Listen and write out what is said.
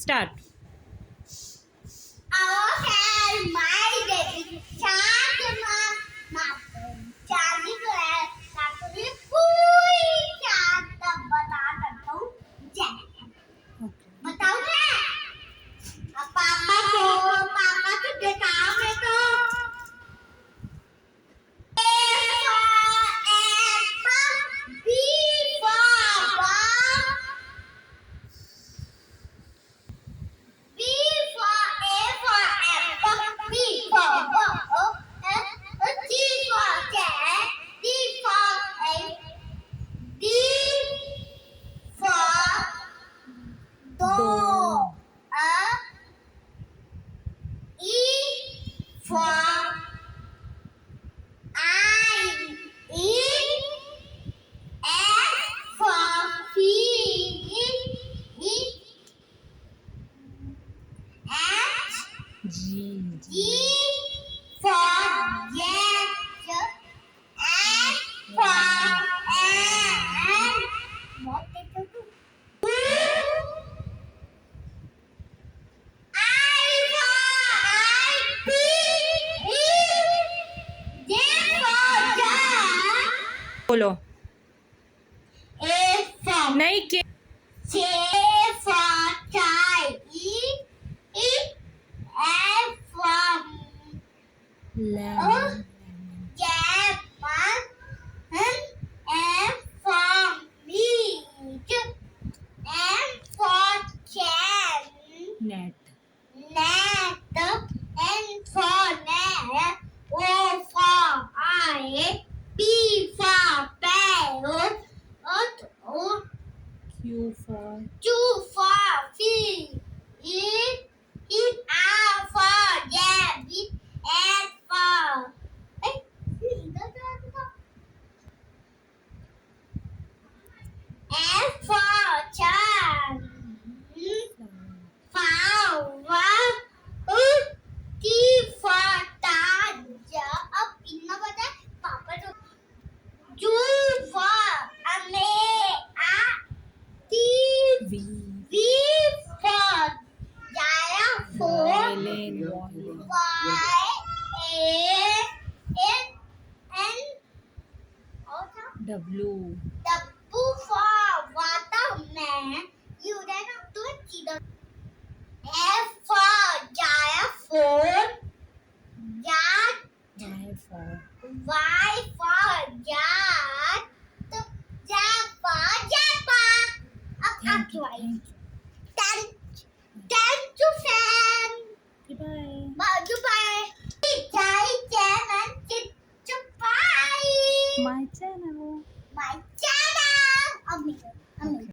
Start. Okay, my baby shark चांदी को है ताकि पूरी चांद तब बता सकता हूँ बताओ ना पापा को दिखाओ मेरे को G. For yes, and for and. What did you do? बोलो नहीं के net Q for V. Violin. W. for watermelon. You then have to see the F for xylophone. Y for Y for yacht. Z for jackpot. thank you. Thank you, Sam. Goodbye. Goodbye. My channel. My channel. Amazing.